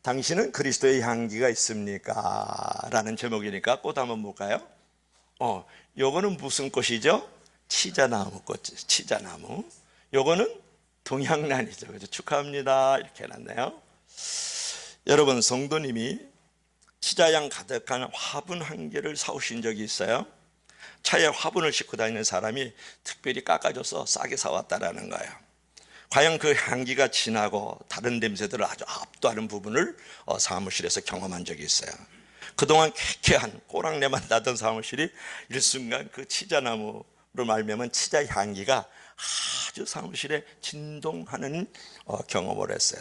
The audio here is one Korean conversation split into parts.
당신은 그리스도의 향기가 있습니까? 라는 제목이니까 꽃 한번 볼까요? 요거는 무슨 꽃이죠? 치자나무 꽃, 치자나무. 요거는 동향란이죠. 그래서 축하합니다. 이렇게 해놨네요. 여러분, 성도님이 치자향 가득한 화분 한 개를 사오신 적이 있어요? 차에 화분을 싣고 다니는 사람이 특별히 깎아줘서 싸게 사왔다라는 거예요. 과연 그 향기가 진하고 다른 냄새들을 아주 압도하는 부분을 사무실에서 경험한 적이 있어요. 그동안 쾌쾌한 꼬랑내만 나던 사무실이 일순간 그 치자나무로 말미암은 치자 향기가 아주 사무실에 진동하는 경험을 했어요.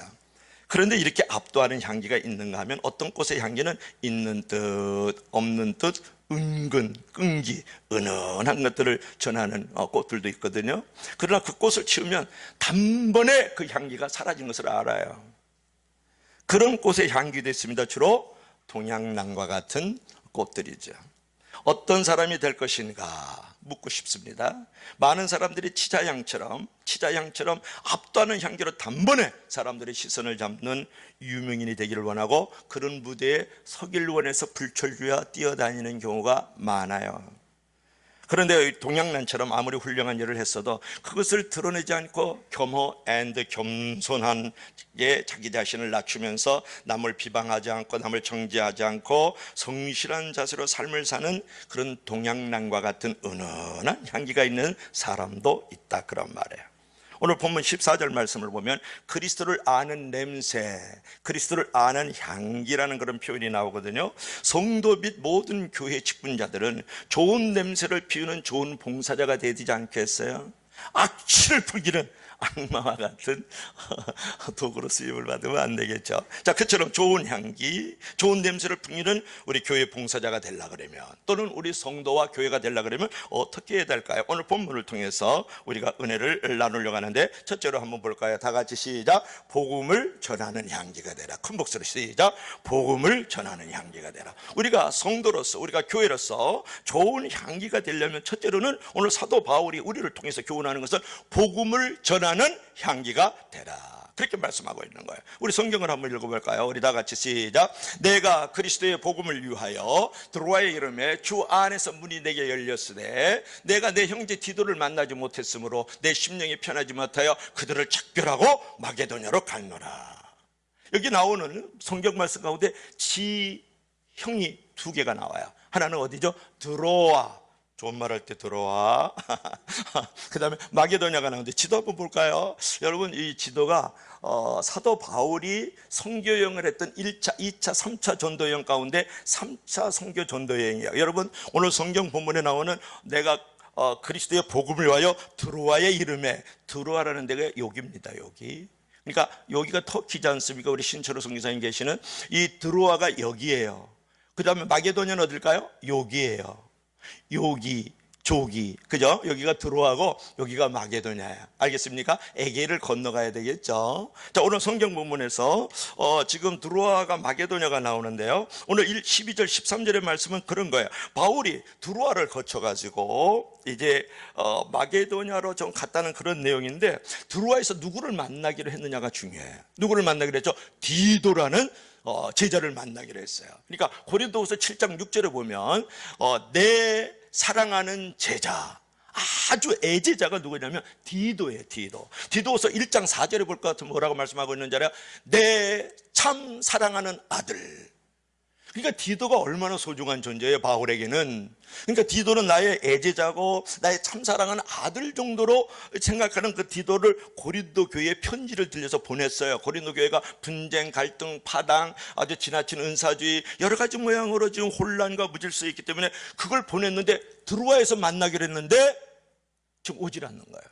그런데 이렇게 압도하는 향기가 있는가 하면 어떤 꽃의 향기는 있는 듯 없는 듯 은근, 끈기, 은은한 것들을 전하는 꽃들도 있거든요. 그러나 그 꽃을 치우면 단번에 그 향기가 사라진 것을 알아요. 그런 꽃의 향기도 있습니다. 주로 동향란과 같은 꽃들이죠. 어떤 사람이 될 것인가 묻고 싶습니다. 많은 사람들이 치자향처럼 압도하는 향기로 단번에 사람들의 시선을 잡는 유명인이 되기를 원하고 그런 무대에 서길 원해서 불철주야 뛰어다니는 경우가 많아요. 그런데 동향란처럼 아무리 훌륭한 일을 했어도 그것을 드러내지 않고 겸허 앤드 겸손한 게 자기 자신을 낮추면서 남을 비방하지 않고 남을 정죄하지 않고 성실한 자세로 삶을 사는 그런 동향란과 같은 은은한 향기가 있는 사람도 있다, 그런 말이에요. 오늘 본문 14절 말씀을 보면 그리스도를 아는 냄새, 그리스도를 아는 향기라는 그런 표현이 나오거든요. 성도 및 모든 교회 직분자들은 좋은 냄새를 피우는 좋은 봉사자가 되지 않겠어요? 악취를 풍기는 악마와 같은 도구로 쓰임을 받으면 안 되겠죠. 자, 그처럼 좋은 향기, 좋은 냄새를 풍기는 우리 교회 봉사자가 되려고 그러면, 또는 우리 성도와 교회가 되려고 그러면 어떻게 해야 될까요? 오늘 본문을 통해서 우리가 은혜를 나누려고 하는데, 첫째로 한번 볼까요? 다 같이 시작. 복음을 전하는 향기가 되라. 큰 목소리로 시작. 복음을 전하는 향기가 되라. 우리가 성도로서, 우리가 교회로서 좋은 향기가 되려면 첫째로는 오늘 사도 바울이 우리를 통해서 교훈하는 것은 복음을 전하는 향기가 되라, 그렇게 말씀하고 있는 거예요. 우리 성경을 한번 읽어볼까요? 우리 다 같이 시작. 내가 그리스도의 복음을 위하여 드로아의 이름에 주 안에서 문이 내게 열렸으되 내가 내 형제 디도를 만나지 못했으므로 내 심령이 편하지 못하여 그들을 작별하고 마게도냐로 갔노라. 여기 나오는 성경 말씀 가운데 지형이 두 개가 나와요. 하나는 어디죠? 드로아, 좋은 말 할 때 들어와. 그 다음에 마게도냐가 나오는데 지도 한번 볼까요? 여러분, 이 지도가 사도 바울이 선교여행을 했던 1차, 2차, 3차 전도여행 가운데 3차 선교 전도여행이에요. 여러분, 오늘 성경 본문에 나오는 내가 그리스도의 복음을 위하여 드로아의 이름에, 드로아라는 데가 여기입니다. 여기. 그러니까 여기가 터키지 않습니까? 우리 신철호 선교사님 계시는 이 드로아가 여기예요. 그 다음에 마게도냐는 어딜까요? 여기예요. 여기, 조기, 그죠? 여기가 드로아고 여기가 마게도냐야. 알겠습니까? 에게를 건너가야 되겠죠. 자, 오늘 성경 본문에서 지금 드로아가 마게도냐가 나오는데요. 오늘 12절 13절의 말씀은 그런 거예요. 바울이 드로아를 거쳐가지고 이제 마게도냐로 좀 갔다는 그런 내용인데, 드로아에서 누구를 만나기로 했느냐가 중요해요. 누구를 만나기로 했죠? 디도라는 제자를 만나기로 했어요. 그러니까 고린도후서 7장 6절에 보면 내 사랑하는 제자, 아주 애제자가 누구냐면 디도예요. 디도후서 1장 4절에 볼 것 같으면 뭐라고 말씀하고 있는지 알아요? 내 참 사랑하는 아들. 그러니까 디도가 얼마나 소중한 존재예요, 바울에게는. 그러니까 디도는 나의 애제자고 나의 참사랑하는 아들 정도로 생각하는 그 디도를 고린도 교회에 편지를 들려서 보냈어요. 고린도 교회가 분쟁, 갈등, 파당, 아주 지나친 은사주의, 여러 가지 모양으로 지금 혼란과 무질서에 있기 때문에 그걸 보냈는데 드로아에서 만나기로 했는데 지금 오질 않는 거예요.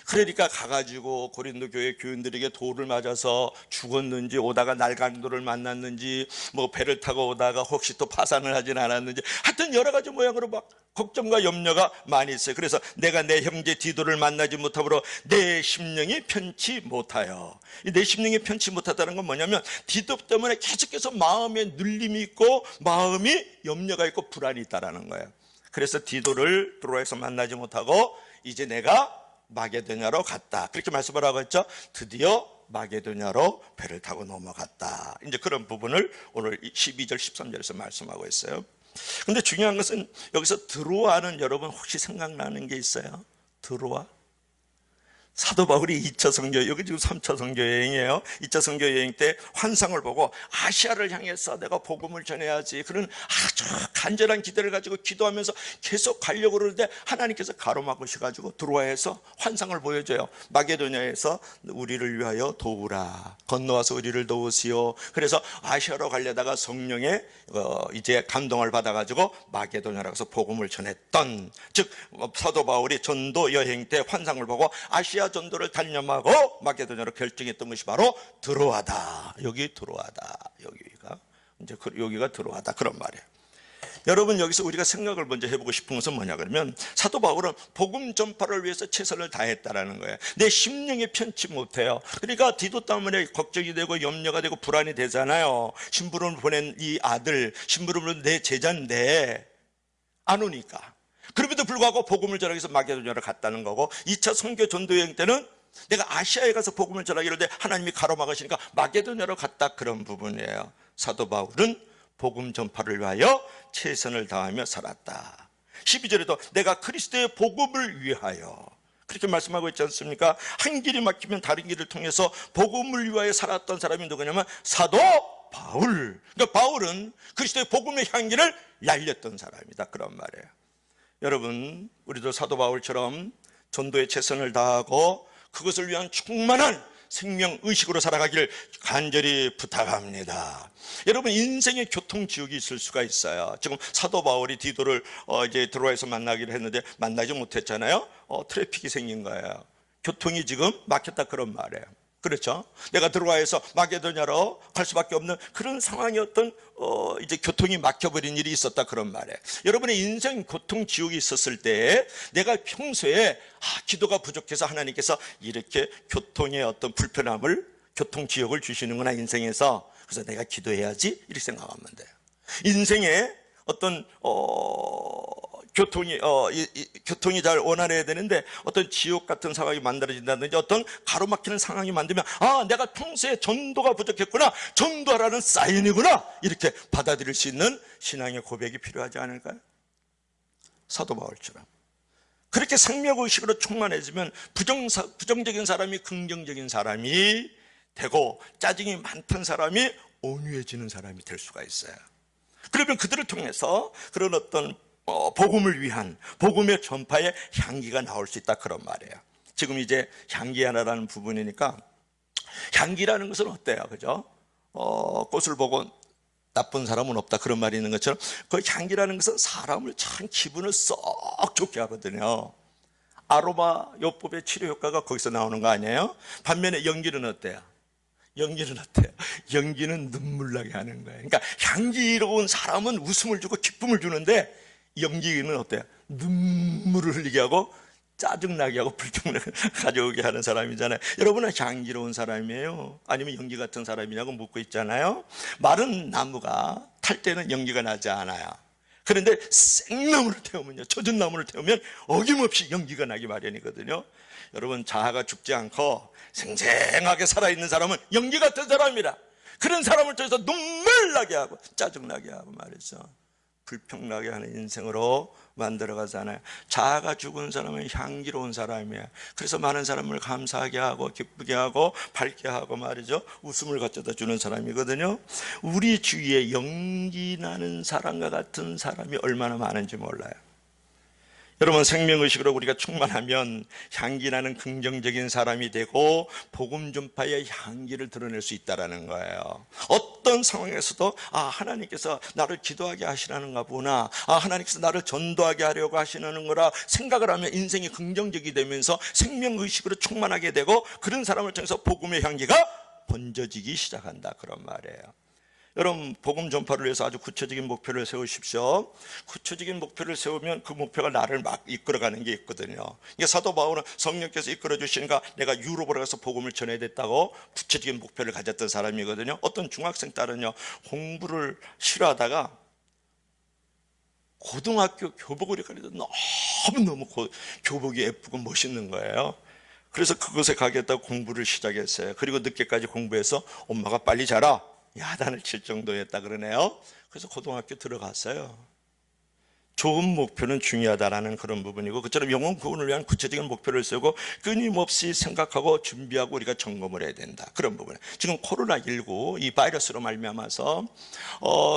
그러니까 가가지고 고린도 교회 교인들에게 돌을 맞아서 죽었는지, 오다가 날강도를 만났는지, 뭐 배를 타고 오다가 혹시 또 파산을 하진 않았는지, 하여튼 여러 가지 모양으로 막 걱정과 염려가 많이 있어요. 그래서 내가 내 형제 디도를 만나지 못함으로 내 심령이 편치 못하여. 내 심령이 편치 못하다는 건 뭐냐면 디도 때문에 계속해서 마음에 눌림이 있고 마음이 염려가 있고 불안이 있다라는 거예요. 그래서 디도를 드로아에서 만나지 못하고 이제 내가 마게도냐로 갔다, 그렇게 말씀을 하고 있죠. 드디어 마게도냐로 배를 타고 넘어갔다. 이제 그런 부분을 오늘 12절 13절에서 말씀하고 있어요. 근데 중요한 것은 여기서 드로아는 여러분 혹시 생각나는 게 있어요? 드로아? 사도 바울이 2차 선교, 여기 지금 3차 선교 여행이에요. 2차 선교 여행 때 환상을 보고 아시아를 향해서 내가 복음을 전해야지, 그런 아주 간절한 기대를 가지고 기도하면서 계속 가려고 그러는데 하나님께서 가로막으셔가지고 드로아에서 환상을 보여줘요. 마게도냐에서 우리를 위하여 도우라, 건너와서 우리를 도우시오. 그래서 아시아로 가려다가 성령의 이제 감동을 받아가지고 마게도냐로 가서 복음을 전했던, 즉 사도 바울이 전도 여행 때 환상을 보고 아시아 전도를 단념하고 마게도냐로 결정했던 것이 바로 드로아다. 여기 드로아다. 여기가 드로아다. 그런 말이에요. 여러분, 여기서 우리가 생각을 먼저 해보고 싶은 것은 뭐냐 그러면, 사도 바울은 복음 전파를 위해서 최선을 다했다라는 거예요. 내 심령이 편치 못해요. 그러니까 디도 때문에 걱정이 되고 염려가 되고 불안이 되잖아요. 심부름을 보낸 이 아들, 심부름을 내 제자인데 안 오니까. 그럼에도 불구하고 복음을 전하기 위해서 마게도냐로 갔다는 거고, 2차 선교 전도 여행 때는 내가 아시아에 가서 복음을 전하기를 하나님이 가로막으시니까 마게도냐로 갔다. 그런 부분이에요. 사도 바울은 복음 전파를 위하여 최선을 다하며 살았다. 12절에도 내가 그리스도의 복음을 위하여, 그렇게 말씀하고 있지 않습니까? 한 길이 막히면 다른 길을 통해서 복음을 위하여 살았던 사람이 누구냐면 사도 바울. 그러니까 바울은 그리스도의 복음의 향기를 날렸던 사람이다. 그런 말이에요. 여러분, 우리도 사도 바울처럼 전도에 최선을 다하고 그것을 위한 충만한 생명의식으로 살아가기를 간절히 부탁합니다. 여러분, 인생의 교통지옥이 있을 수가 있어요. 지금 사도 바울이 디도를 이제 드로아에서 만나기로 했는데 만나지 못했잖아요. 트래픽이 생긴 거예요. 교통이 지금 막혔다. 그런 말이에요. 그렇죠? 내가 드로아에서 마게도냐로 갈 수밖에 없는 그런 상황이었던 이제 교통이 막혀버린 일이 있었다. 그런 말이에요. 여러분의 인생 교통지옥이 있었을 때 내가 평소에 기도가 부족해서 하나님께서 이렇게 교통의 어떤 불편함을, 교통지옥을 주시는구나 인생에서, 그래서 내가 기도해야지, 이렇게 생각하면 돼요. 인생에 어떤 교통이 잘 원활해야 되는데 어떤 지옥 같은 상황이 만들어진다든지 어떤 가로막히는 상황이 만들면 내가 평소에 전도가 부족했구나, 전도하라는 사인이구나, 이렇게 받아들일 수 있는 신앙의 고백이 필요하지 않을까요? 사도 바울처럼 그렇게 생명의식으로 충만해지면 부정적인 사람이 긍정적인 사람이 되고 짜증이 많던 사람이 온유해지는 사람이 될 수가 있어요. 그러면 그들을 통해서 그런 어떤 복음을 위한, 복음의 전파의 향기가 나올 수 있다. 그런 말이에요. 지금 이제 향기 하나라는 부분이니까, 향기라는 것은 어때요? 그죠? 꽃을 보고 나쁜 사람은 없다. 그런 말이 있는 것처럼 그 향기라는 것은 사람을 참 기분을 썩 좋게 하거든요. 아로마 요법의 치료 효과가 거기서 나오는 거 아니에요? 반면에 연기는 어때요? 연기는 눈물 나게 하는 거예요. 그러니까 향기로운 사람은 웃음을 주고 기쁨을 주는데, 연기는 어때요? 눈물을 흘리게 하고 짜증나게 하고 불평을 가져오게 하는 사람이잖아요. 여러분은 향기로운 사람이에요? 아니면 연기 같은 사람이냐고 묻고 있잖아요. 마른 나무가 탈 때는 연기가 나지 않아요. 그런데 생나무를 태우면요, 젖은 나무를 태우면 어김없이 연기가 나기 마련이거든요. 여러분, 자아가 죽지 않고 생생하게 살아있는 사람은 연기 같은 사람이라, 그런 사람을 통해서 눈물 나게 하고 짜증나게 하고 말이죠, 불평나게 하는 인생으로 만들어가잖아요. 자아가 죽은 사람은 향기로운 사람이에요. 그래서 많은 사람을 감사하게 하고 기쁘게 하고 밝게 하고 말이죠, 웃음을 가져다 주는 사람이거든요. 우리 주위에 연기 나는 사람과 같은 사람이 얼마나 많은지 몰라요. 여러분, 생명의식으로 우리가 충만하면 향기나는 긍정적인 사람이 되고 복음 전파의 향기를 드러낼 수 있다는 거예요. 어떤 상황에서도 하나님께서 나를 기도하게 하시라는가 보나, 하나님께서 나를 전도하게 하려고 하시는 거라 생각을 하면 인생이 긍정적이 되면서 생명의식으로 충만하게 되고, 그런 사람을 통해서 복음의 향기가 번져지기 시작한다. 그런 말이에요. 여러분, 복음 전파를 위해서 아주 구체적인 목표를 세우십시오. 구체적인 목표를 세우면 그 목표가 나를 막 이끌어가는 게 있거든요. 이게 사도 바울은 성령께서 이끌어 주시니까 내가 유럽으로 가서 복음을 전해야 됐다고 구체적인 목표를 가졌던 사람이거든요. 어떤 중학생 딸은요, 공부를 싫어하다가 고등학교 교복을 입고 너무너무 교복이 예쁘고 멋있는 거예요. 그래서 그곳에 가겠다고 공부를 시작했어요. 그리고 늦게까지 공부해서 엄마가 빨리 자라 야단을 칠 정도였다 그러네요. 그래서 고등학교 들어갔어요. 좋은 목표는 중요하다라는 그런 부분이고, 그처럼 영혼 구원을 위한 구체적인 목표를 세우고 끊임없이 생각하고 준비하고 우리가 점검을 해야 된다. 그런 부분. 지금 코로나19 이 바이러스로 말미암아서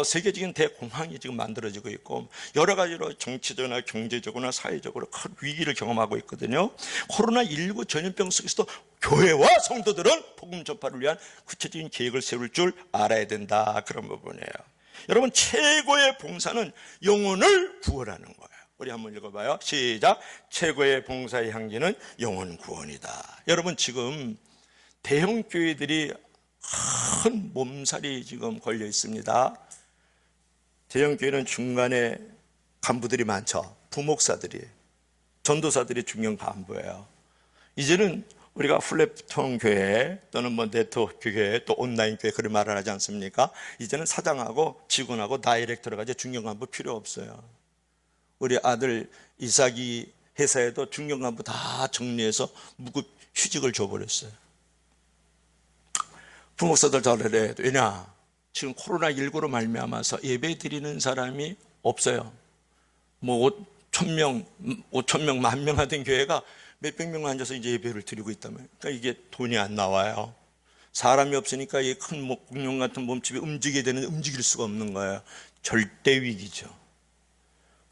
세계적인 대공황이 지금 만들어지고 있고, 여러 가지로 정치적이나 경제적으로나 사회적으로 큰 위기를 경험하고 있거든요. 코로나19 전염병 속에서도 교회와 성도들은 복음 전파를 위한 구체적인 계획을 세울 줄 알아야 된다. 그런 부분이에요. 여러분, 최고의 봉사는 영혼을 구원하는 거예요. 우리 한번 읽어봐요. 시작. 최고의 봉사의 향기는 영혼 구원이다. 여러분, 지금 대형 교회들이 큰 몸살이 지금 걸려 있습니다. 대형 교회는 중간에 간부들이 많죠. 부목사들이, 전도사들이 중요한 간부예요. 이제는 우리가 플랫폼 교회 또는 네트워크 교회 또 온라인 교회 그런 말을 하지 않습니까? 이제는 사장하고 직원하고 다이렉터가 이제 중견 간부 필요 없어요. 우리 아들 이삭이 회사에도 중견 간부 다 정리해서 무급 휴직을 줘버렸어요. 부목사들 잘해야 돼. 왜냐? 지금 코로나19로 말미암아서 예배 드리는 사람이 없어요. 뭐 5,000명, 10,000명 하던 교회가 몇백 명 앉아서 이제 예배를 드리고 있다면, 그러니까 이게 돈이 안 나와요. 사람이 없으니까 이 큰 공룡 같은 몸집이 움직여야 되는데 움직일 수가 없는 거예요. 절대 위기죠.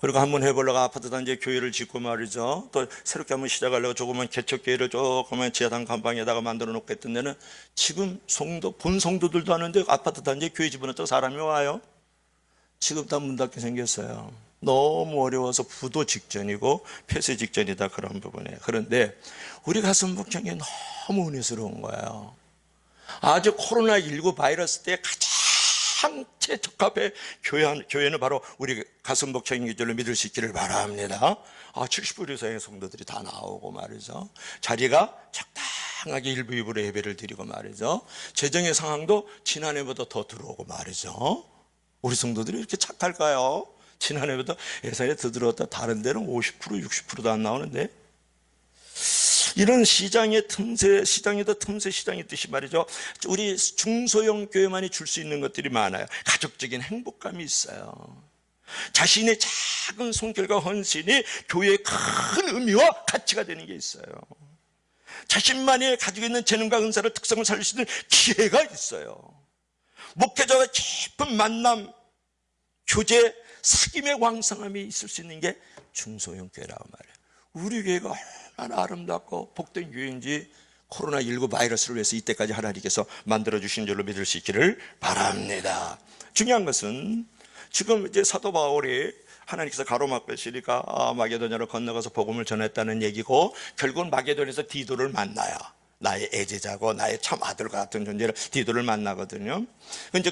그리고 한번 해보려고 아파트 단지에 교회를 짓고 말이죠. 또 새롭게 한번 시작하려고 조그만 개척교회를 조그만 지하단 간방에다가 만들어 놓고 했던 데는 지금 본 성도들도 하는데 아파트 단지에 교회 집어넣었다고 사람이 와요. 지금 다 문 닫게 생겼어요. 너무 어려워서 부도 직전이고 폐쇄 직전이다, 그런 부분이에요. 그런데 우리 가슴 목장이 너무 은혜스러운 거예요. 아주 코로나19 바이러스 때 가장 최적합의 교회는 바로 우리 가슴 목장인 줄로 믿을 수 있기를 바랍니다. 70% 이상의 성도들이 다 나오고 말이죠. 자리가 적당하게 일부 일부러 예배를 드리고 말이죠. 재정의 상황도 지난해보다 더 들어오고 말이죠. 우리 성도들이 이렇게 착할까요? 지난해보다 예산이 더 들어왔다. 다른 데는 50%, 60%도 안 나오는데, 이런 시장의 틈새, 시장에도 틈새 시장이 있듯이 말이죠. 우리 중소형 교회만이 줄 수 있는 것들이 많아요. 가족적인 행복감이 있어요. 자신의 작은 손길과 헌신이 교회의 큰 의미와 가치가 되는 게 있어요. 자신만이 가지고 있는 재능과 은사를 특성을 살릴 수 있는 기회가 있어요. 목회자와 깊은 만남, 교제, 사귐의 왕성함이 있을 수 있는 게 중소형 교회라고 말해요. 우리 교회가 얼마나 아름답고 복된 교회인지 코로나19 바이러스를 위해서 이때까지 하나님께서 만들어주신 줄로 믿을 수 있기를 바랍니다. 중요한 것은 지금 이제 사도 바울이 하나님께서 가로막으시니까 마게도냐로 건너가서 복음을 전했다는 얘기고, 결국은 마게도냐에서 디도를 만나요. 나의 애제자고 나의 참 아들과 같은 존재를 디도를 만나거든요.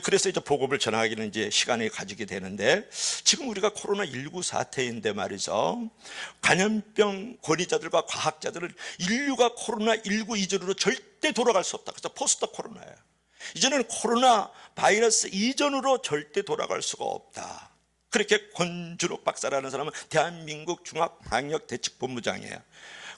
그래서 이제 복음을 전하기는 이제 시간이 가지게 되는데, 지금 우리가 코로나19 사태인데 말이죠. 감염병 권위자들과 과학자들은 인류가 코로나19 이전으로 절대 돌아갈 수 없다. 그래서 포스트 코로나예요. 이제는 코로나 바이러스 이전으로 절대 돌아갈 수가 없다. 그렇게 권준옥 박사라는 사람은 대한민국 종합방역대책본부장이에요.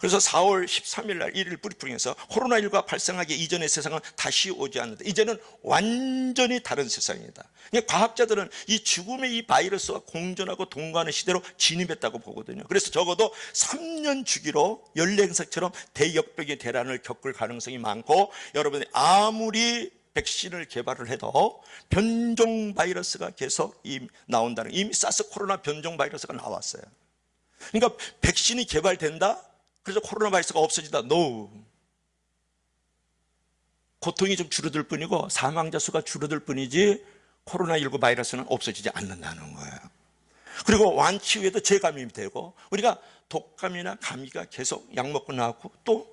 그래서 4월 13일 날 1일 브리핑에서 코로나19가 발생하기 이전의 세상은 다시 오지 않는다. 이제는 완전히 다른 세상이다. 과학자들은 이 죽음의 이 바이러스와 공존하고 동거하는 시대로 진입했다고 보거든요. 그래서 적어도 3년 주기로 연례행사처럼 대역병의 대란을 겪을 가능성이 많고, 여러분이 아무리 백신을 개발을 해도 변종 바이러스가 계속 나온다는, 이미 사스 코로나 변종 바이러스가 나왔어요. 그러니까 백신이 개발된다? 그래서 코로나 바이러스가 없어진다? No. 고통이 좀 줄어들 뿐이고 사망자 수가 줄어들 뿐이지 코로나19 바이러스는 없어지지 않는다는 거예요. 그리고 완치 후에도 재감염이 되고, 우리가 독감이나 감기가 계속 약 먹고 나고 또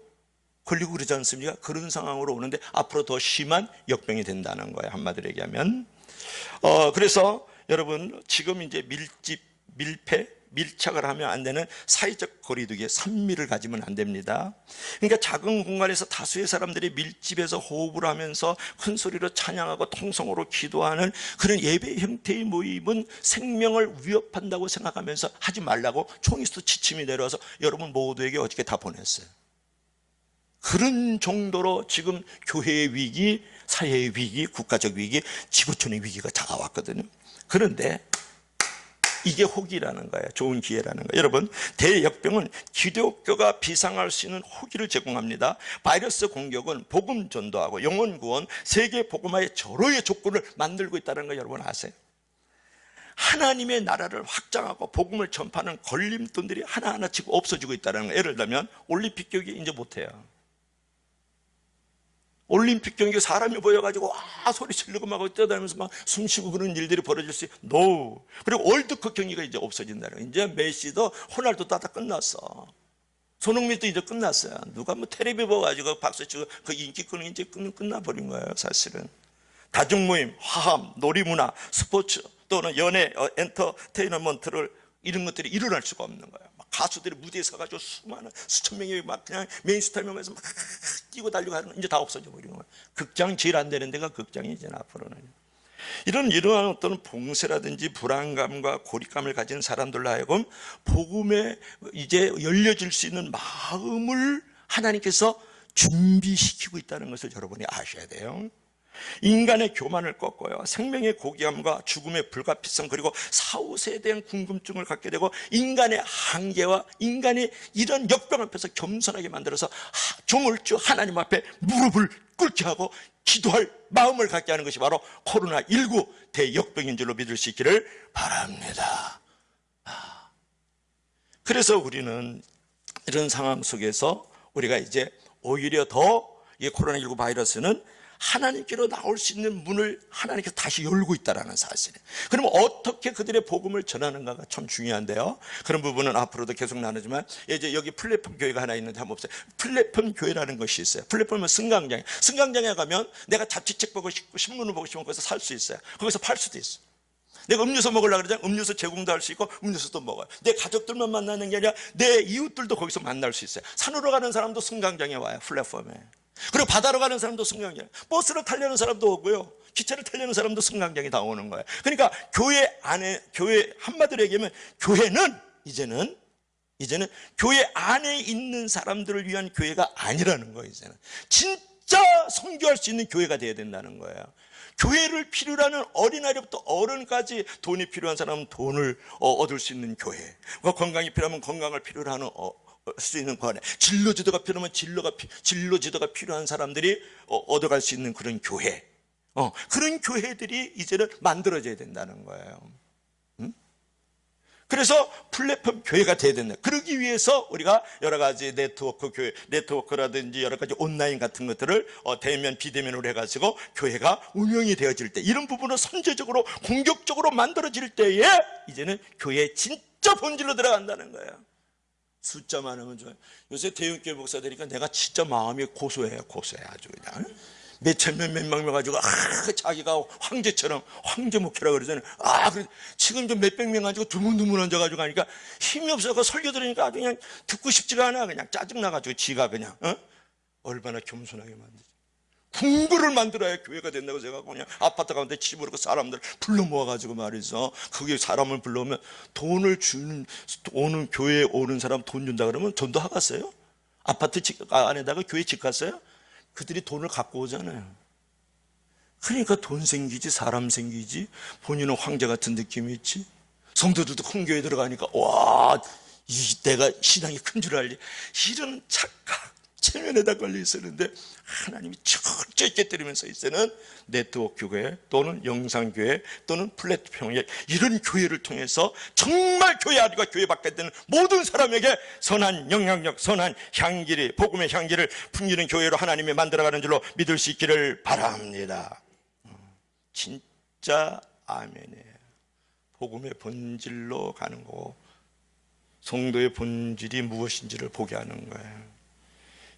걸리고 그러지 않습니까? 그런 상황으로 오는데 앞으로 더 심한 역병이 된다는 거예요, 한마디로 얘기하면. 그래서 여러분, 지금 이제 밀착을 하면 안 되는 사회적 거리두기에 산미를 가지면 안 됩니다. 그러니까 작은 공간에서 다수의 사람들이 밀집해서 호흡을 하면서 큰 소리로 찬양하고 통성으로 기도하는 그런 예배 형태의 모임은 생명을 위협한다고 생각하면서 하지 말라고 총에서 지침이 내려와서 여러분 모두에게 어저께 다 보냈어요. 그런 정도로 지금 교회의 위기, 사회의 위기, 국가적 위기, 지구촌의 위기가 다가왔거든요. 그런데 이게 호기라는 거예요. 좋은 기회라는 거예요. 여러분, 대역병은 기독교가 비상할 수 있는 호기를 제공합니다. 바이러스 공격은 복음 전도하고 영혼 구원, 세계 복음화의 절호의 조건을 만들고 있다는 거 여러분 아세요? 하나님의 나라를 확장하고 복음을 전파하는 걸림돌들이 하나하나 지금 없어지고 있다는 거예요. 예를 들면 올림픽 경기 이제 못해요. 올림픽 경기 사람이 모여가지고 소리 지르고 막 뛰어다니면서 막 숨쉬고 그런 일들이 벌어질 수 있어요. NO. 그리고 월드컵 경기가 이제 없어진다는 거예요. 이제 메시도 호날두도 다 끝났어. 손흥민도 이제 끝났어요. 누가 뭐 텔레비 보가지고 박수치고 그 인기 끄는 이제 끝나버린 거예요. 사실은 다중모임, 화합, 놀이문화, 스포츠 또는 연애, 엔터테인먼트를 이런 것들이 일어날 수가 없는 거예요. 막 가수들이 무대에 서가지고 수천 명이 막 그냥 메인스타면서 막 뛰고 달리고 하는 건 이제 다 없어져 버리는 거예요. 극장 제일 안 되는 데가 극장이지 앞으로는. 이러한 어떤 봉쇄라든지 불안감과 고립감을 가진 사람들로 하여금 복음에 이제 열려질 수 있는 마음을 하나님께서 준비시키고 있다는 것을 여러분이 아셔야 돼요. 인간의 교만을 꺾고요, 생명의 고귀함과 죽음의 불가피성, 그리고 사후세에 대한 궁금증을 갖게 되고 인간의 한계와 인간의 이런 역병 앞에서 겸손하게 만들어서 조물주 하나님 앞에 무릎을 꿇게 하고 기도할 마음을 갖게 하는 것이 바로 코로나19 대역병인 줄로 믿을 수 있기를 바랍니다. 그래서 우리는 이런 상황 속에서 우리가 이제 오히려 더 이 코로나19 바이러스는 하나님께로 나올 수 있는 문을 하나님께서 다시 열고 있다는 사실이에요. 그러면 어떻게 그들의 복음을 전하는가가 참 중요한데요. 그런 부분은 앞으로도 계속 나누지만, 이제 여기 플랫폼 교회가 하나 있는데 한번 보세요. 플랫폼 교회라는 것이 있어요. 플랫폼은 승강장에 가면 내가 잡지책 보고 싶고 신문을 보고 싶으면 거기서 살 수 있어요. 거기서 팔 수도 있어요. 내가 음료수 먹으려고 그러잖아요. 음료수 제공도 할 수 있고 음료수도 먹어요. 내 가족들만 만나는 게 아니라 내 이웃들도 거기서 만날 수 있어요. 산으로 가는 사람도 승강장에 와요. 플랫폼에. 그리고 바다로 가는 사람도 승강장, 버스를 타려는 사람도 오고요, 기차를 타려는 사람도 승강장에 다 오는 거예요. 그러니까 교회 안에, 교회 한마디로 얘기하면 교회는 이제는 교회 안에 있는 사람들을 위한 교회가 아니라는 거예요. 이제는 진짜 선교할 수 있는 교회가 돼야 된다는 거예요. 교회를 필요로 하는 어린아이부터 어른까지 돈이 필요한 사람은 돈을 얻을 수 있는 교회, 건강이 필요하면 건강을 필요로 하는 수 있는 거네. 진로지도가 필요하면 진로지도가 필요한 사람들이 얻어갈 수 있는 그런 교회, 그런 교회들이 이제는 만들어져야 된다는 거예요. 그래서 플랫폼 교회가 돼야 된다. 그러기 위해서 우리가 여러 가지 네트워크 교회, 네트워크라든지 여러 가지 온라인 같은 것들을 대면 비대면으로 해가지고 교회가 운영이 되어질 때, 이런 부분을 선제적으로 공격적으로 만들어질 때에 이제는 교회의 진짜 본질로 들어간다는 거예요. 숫자 많으면 좋아요. 요새 대형교회 목사들이니까 내가 진짜 마음이 고소해요. 아주 그냥 몇천 명 몇만 명 가지고 자기가 황제처럼 황제 목회라 그러잖아요. 지금 좀 몇백 명 가지고 두문두문 앉아가지고 하니까 힘이 없어서 설교 들으니까 아주 그냥 듣고 싶지가 않아. 그냥 짜증나가지고 지가 그냥 얼마나 겸손하게 만들지. 궁궐을 만들어야 교회가 된다고 생각하고 그냥 아파트 가운데 집으로 사람들 불러 모아가지고 말이죠. 그게 사람을 불러오면 돈을 주는, 오는 교회에 오는 사람 돈 준다 그러면 전도 하갔어요? 아파트 안에다가 교회 집 갔어요? 그들이 돈을 갖고 오잖아요. 그러니까 돈 생기지, 사람 생기지, 본인은 황제 같은 느낌이 있지. 성도들도 큰 교회 들어가니까 내가 신앙이 큰 줄 알지. 이런 착각 체면에다 걸려 있었는데 하나님이 철저히 깨뜨리면서 이제는 네트워크 교회 또는 영상교회 또는 플랫폼, 이런 교회를 통해서 정말 교회 안과 교회 밖에 되는 모든 사람에게 선한 영향력, 선한 향기를, 복음의 향기를 풍기는 교회로 하나님이 만들어가는 줄로 믿을 수 있기를 바랍니다. 진짜 아멘이에요. 복음의 본질로 가는 거고 성도의 본질이 무엇인지를 보게 하는 거예요.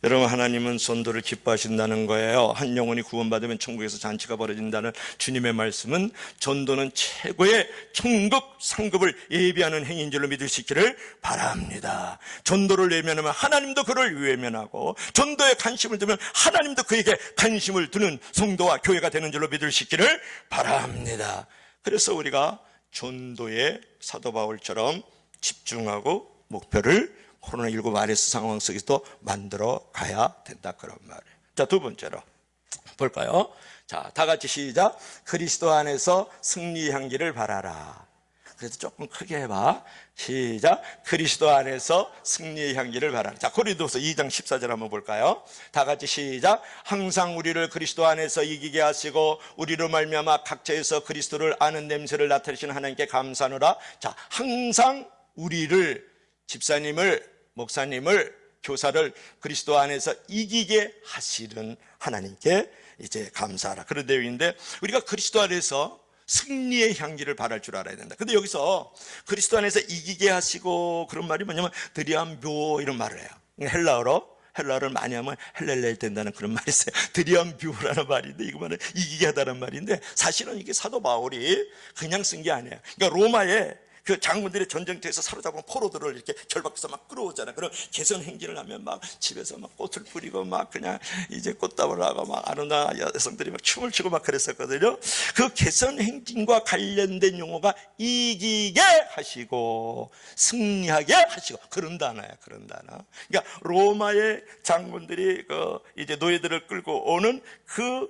여러분, 하나님은 전도를 기뻐하신다는 거예요. 한 영혼이 구원받으면 천국에서 잔치가 벌어진다는 주님의 말씀은 전도는 최고의 천국 상급을 예비하는 행위인 줄로 믿을 수 있기를 바랍니다. 전도를 외면하면 하나님도 그를 외면하고, 전도에 관심을 두면 하나님도 그에게 관심을 두는 성도와 교회가 되는 줄로 믿을 수 있기를 바랍니다. 그래서 우리가 전도에 사도 바울처럼 집중하고 목표를 코로나19 바이러스 상황 속에서도 만들어 가야 된다 그런 말이에요. 자, 두 번째로 볼까요? 자, 다 같이 시작. 그리스도 안에서 승리의 향기를 발하라. 그래서 조금 크게 해봐. 시작. 그리스도 안에서 승리의 향기를 발하라. 자, 고린도서 2장 14절 한번 볼까요? 다 같이 시작. 항상 우리를 그리스도 안에서 이기게 하시고 우리로 말미암아 각처에서 그리스도를 아는 냄새를 나타내시는 하나님께 감사하노라. 자, 항상 우리를, 집사님을, 목사님을, 교사를 그리스도 안에서 이기게 하시는 하나님께 이제 감사하라. 그런 내용인데, 우리가 그리스도 안에서 승리의 향기를 발할 줄 알아야 된다. 근데 여기서 그리스도 안에서 이기게 하시고 그런 말이 뭐냐면 드리암뷰 이런 말을 해요. 헬라어를 많이 하면 헬렐레 된다는 그런 말이 있어요. 드리암뷰라는 말인데, 이거는 이기게 하다는 말인데, 사실은 이게 사도 바울이 그냥 쓴 게 아니에요. 그러니까 로마에 그 장군들의 전쟁터에서 사로잡은 포로들을 이렇게 결박해서 막 끌어오잖아요. 그럼 개선 행진을 하면 막 집에서 막 꽃을 뿌리고 막 그냥 이제 꽃다발을 하고 막 아름다운 여성들이 막 춤을 추고 막 그랬었거든요. 그 개선 행진과 관련된 용어가 이기게 하시고 승리하게 하시고 그런 단어야, 그런 단어. 그러니까 로마의 장군들이 그 이제 노예들을 끌고 오는 그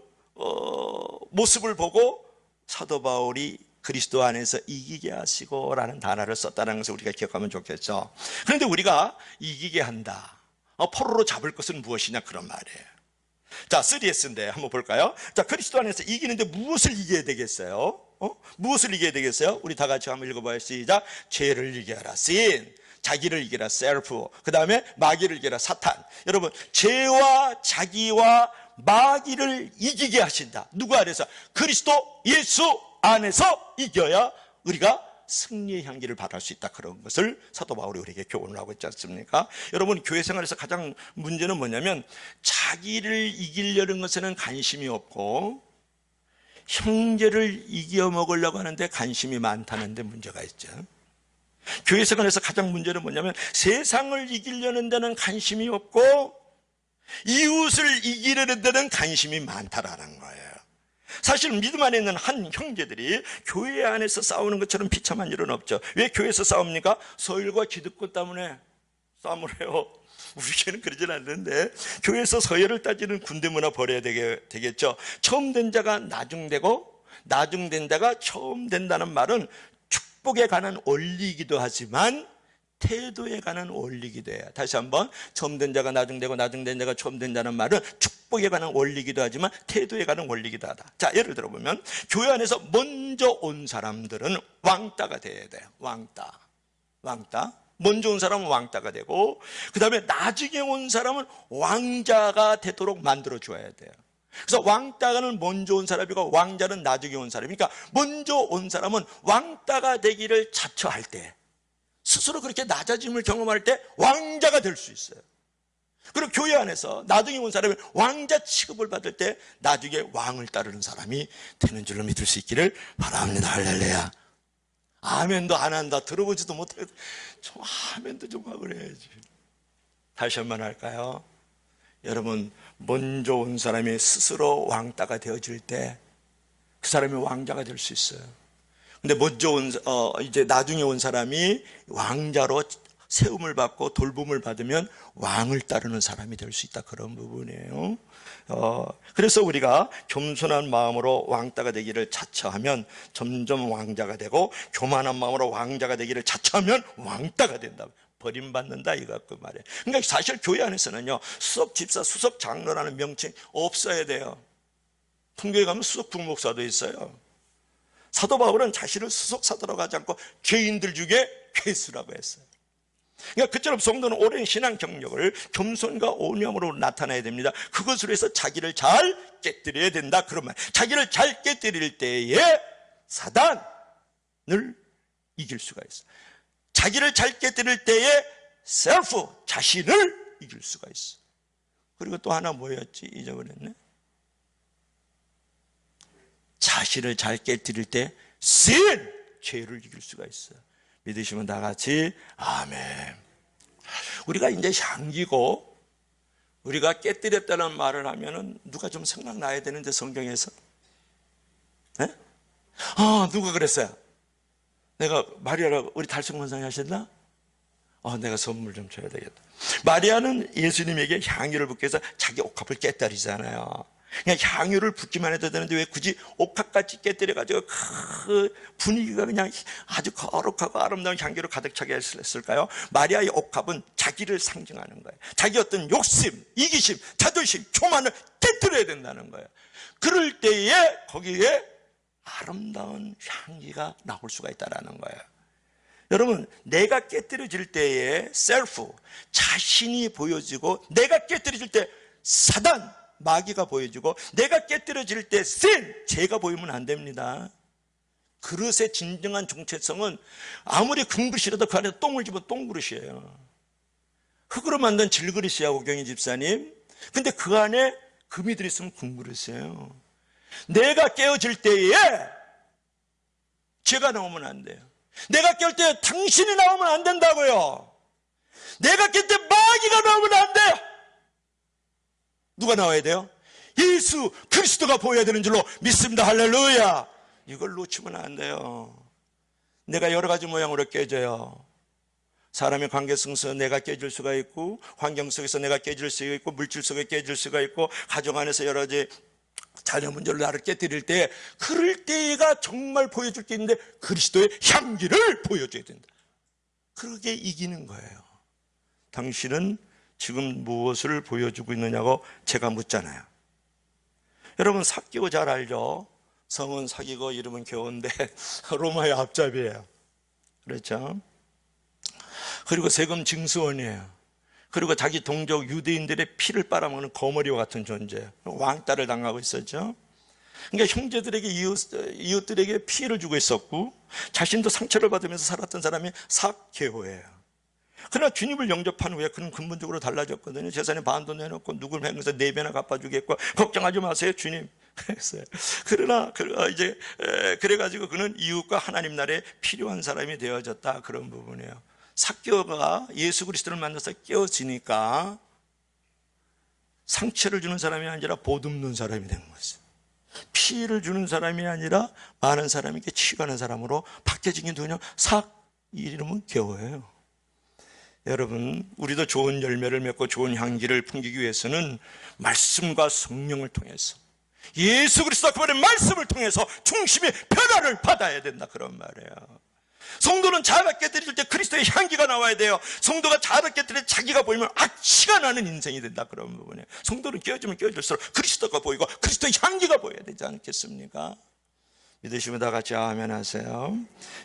모습을 보고 사도 바울이 그리스도 안에서 이기게 하시고 라는 단어를 썼다는 것을 우리가 기억하면 좋겠죠. 그런데 우리가 이기게 한다, 포로로 잡을 것은 무엇이냐 그런 말이에요. 자, 3S인데 한번 볼까요? 자, 그리스도 안에서 이기는데 무엇을 이겨야 되겠어요? 무엇을 이겨야 되겠어요? 우리 다 같이 한번 읽어봐요. 시작. 죄를 이겨라, sin. 자기를 이겨라, self. 그 다음에 마귀를 이겨라, 사탄. 여러분, 죄와 자기와 마귀를 이기게 하신다. 누구 안에서? 그리스도 예수 안에서 이겨야 우리가 승리의 향기를 발할 수 있다. 그런 것을 사도 바울이 우리에게 교훈을 하고 있지 않습니까? 여러분, 교회 생활에서 가장 문제는 뭐냐면 자기를 이기려는 것에는 관심이 없고 형제를 이겨 먹으려고 하는데 관심이 많다는 데 문제가 있죠. 교회 생활에서 가장 문제는 뭐냐면 세상을 이기려는 데는 관심이 없고 이웃을 이기려는 데는 관심이 많다라는 거예요. 사실 믿음 안에 있는 한 형제들이 교회 안에서 싸우는 것처럼 비참한 일은 없죠. 왜 교회에서 싸웁니까? 서열과 기득권 때문에 싸움을 해요. 우리 교회는 그러진 않는데, 교회에서 서열을 따지는 군대 문화 버려야 되겠죠. 처음 된 자가 나중되고 나중된 자가 처음 된다는 말은 축복에 관한 원리이기도 하지만 태도에 관한 원리이기도 해요. 다시 한번, 처음 된 자가 나중되고 나중된 자가 처음 된다는 말은 축복에 관한 원리이기도 하지만 태도에 관한 원리이기도 하다. 자, 예를 들어보면 교회 안에서 먼저 온 사람들은 왕따가 돼야 돼요. 왕따. 먼저 온 사람은 왕따가 되고, 그 다음에 나중에 온 사람은 왕자가 되도록 만들어 줘야 돼요. 그래서 왕따는 먼저 온 사람이고 왕자는 나중에 온 사람이니까, 먼저 온 사람은 왕따가 되기를 자처할 때, 스스로 그렇게 낮아짐을 경험할 때 왕자가 될 수 있어요. 그리고 교회 안에서 나중에 온 사람이 왕자 취급을 받을 때 나중에 왕을 따르는 사람이 되는 줄로 믿을 수 있기를 바랍니다. 할렐루야. 아멘도 안 한다, 들어보지도 못하겠다. 좀 아멘도 좀 하고 그래야지. 다시 한번 할까요? 여러분, 먼저 온 사람이 스스로 왕따가 되어질 때 그 사람이 왕자가 될 수 있어요. 근데 먼저 이제 나중에 온 사람이 왕자로 세움을 받고 돌봄을 받으면 왕을 따르는 사람이 될 수 있다. 그런 부분이에요. 그래서 우리가 겸손한 마음으로 왕따가 되기를 자처하면 점점 왕자가 되고, 교만한 마음으로 왕자가 되기를 자처하면 왕따가 된다. 버림받는다, 이거 그 말이에요. 그러니까 사실 교회 안에서는요, 수석 집사, 수석 장로라는 명칭이 없어야 돼요. 풍교에 가면 수석 부목사도 있어요. 사도 바울은 자신을 수석 사도라고 하지 않고 죄인들 중에 괴수라고 했어요. 그러니까 그처럼 성도는 오랜 신앙 경력을 겸손과 온유함으로 나타내야 됩니다. 그것으로 해서 자기를 잘 깨뜨려야 된다, 그런 말. 자기를 잘 깨뜨릴 때에 사단을 이길 수가 있어요. 자기를 잘 깨뜨릴 때에 셀프, 자신을 이길 수가 있어요. 그리고 또 하나 뭐였지? 잊어버렸네. 자신을 잘 깨뜨릴 때 sin, 죄를 이길 수가 있어요. 믿으시면 다 같이 아멘. 우리가 이제 향기고 우리가 깨뜨렸다는 말을 하면은 누가 좀 생각나야 되는데, 성경에서. 네? 누가 그랬어요? 내가 마리아라고 우리 달성 권상이 하셨나? 내가 선물 좀 줘야 되겠다. 마리아는 예수님에게 향유를 붓기 위해서 자기 옥합을 깨뜨리잖아요. 그냥 향유를 붓기만 해도 되는데 왜 굳이 옥합까지 깨뜨려가지고 그 분위기가 그냥 아주 거룩하고 아름다운 향기로 가득 차게 했을까요? 마리아의 옥합은 자기를 상징하는 거예요. 자기 어떤 욕심, 이기심, 자존심, 교만을 깨뜨려야 된다는 거예요. 그럴 때에 거기에 아름다운 향기가 나올 수가 있다는 거예요. 여러분, 내가 깨뜨려질 때에 셀프, 자신이 보여지고, 내가 깨뜨려질 때 사단, 마귀가 보여지고, 내가 깨뜨려질 때 sin, 죄가 보이면 안 됩니다. 그릇의 진정한 정체성은 아무리 금그릇이라도 그 안에 똥을 집은 똥그릇이에요. 흙으로 만든 질그릇이야, 오경희 집사님. 근데 그 안에 금이 들어있으면 금그릇이에요. 내가 깨어질 때에 죄가 나오면 안 돼요. 내가 깰 때 당신이 나오면 안 된다고요. 내가 깰 때 마귀가 나오면 안 돼요. 누가 나와야 돼요? 예수 그리스도가 보여야 되는 줄로 믿습니다. 할렐루야. 이걸 놓치면 안 돼요. 내가 여러 가지 모양으로 깨져요. 사람의 관계 속에서 내가 깨질 수가 있고, 환경 속에서 내가 깨질 수가 있고, 물질 속에 깨질 수가 있고, 가정 안에서 여러 가지 자녀 문제로 나를 깨뜨릴 때, 그럴 때가 정말 보여줄 게 있는데 그리스도의 향기를 보여줘야 된다. 그게 이기는 거예요. 당신은 지금 무엇을 보여주고 있느냐고 제가 묻잖아요. 여러분, 사귀고 잘 알죠? 성은 사귀고 이름은 교훈데 로마의 앞잡이에요. 그렇죠? 그리고 세금 징수원이에요. 그리고 자기 동족 유대인들의 피를 빨아먹는 거머리와 같은 존재예요. 왕따를 당하고 있었죠. 그러니까 형제들에게 이웃들에게 피해를 주고 있었고, 자신도 상처를 받으면서 살았던 사람이 삭개오예요. 그러나 주님을 영접한 후에 그는 근본적으로 달라졌거든요. 재산의 반도 내놓고 누굴 행해서 4배나 갚아주겠고, 걱정하지 마세요 주님 했어요. 그러나 이제 그래가지고 그는 이웃과 하나님 나라에 필요한 사람이 되어졌다. 그런 부분이에요. 삭개오가 예수 그리스도를 만나서 깨어지니까 상처를 주는 사람이 아니라 보듬는 사람이 된 거죠. 피해를 주는 사람이 아니라 많은 사람에게 치유하는 사람으로 바뀌어진 게 누구냐? 이름은 개오예요. 여러분, 우리도 좋은 열매를 맺고 좋은 향기를 풍기기 위해서는 말씀과 성령을 통해서, 예수 그리스도 그분의 말씀을 통해서 중심의 변화를 받아야 된다, 그런 말이에요. 성도는 자아를 깨뜨릴 때 그리스도의 향기가 나와야 돼요. 성도가 자아를 깨뜨릴 때 자기가 보이면 악취가 나는 인생이 된다, 그런 부분이에요. 성도는 깨어지면 깨어질수록 그리스도가 보이고 그리스도의 향기가 보여야 되지 않겠습니까? 믿으시면 다 같이 아멘 하세요.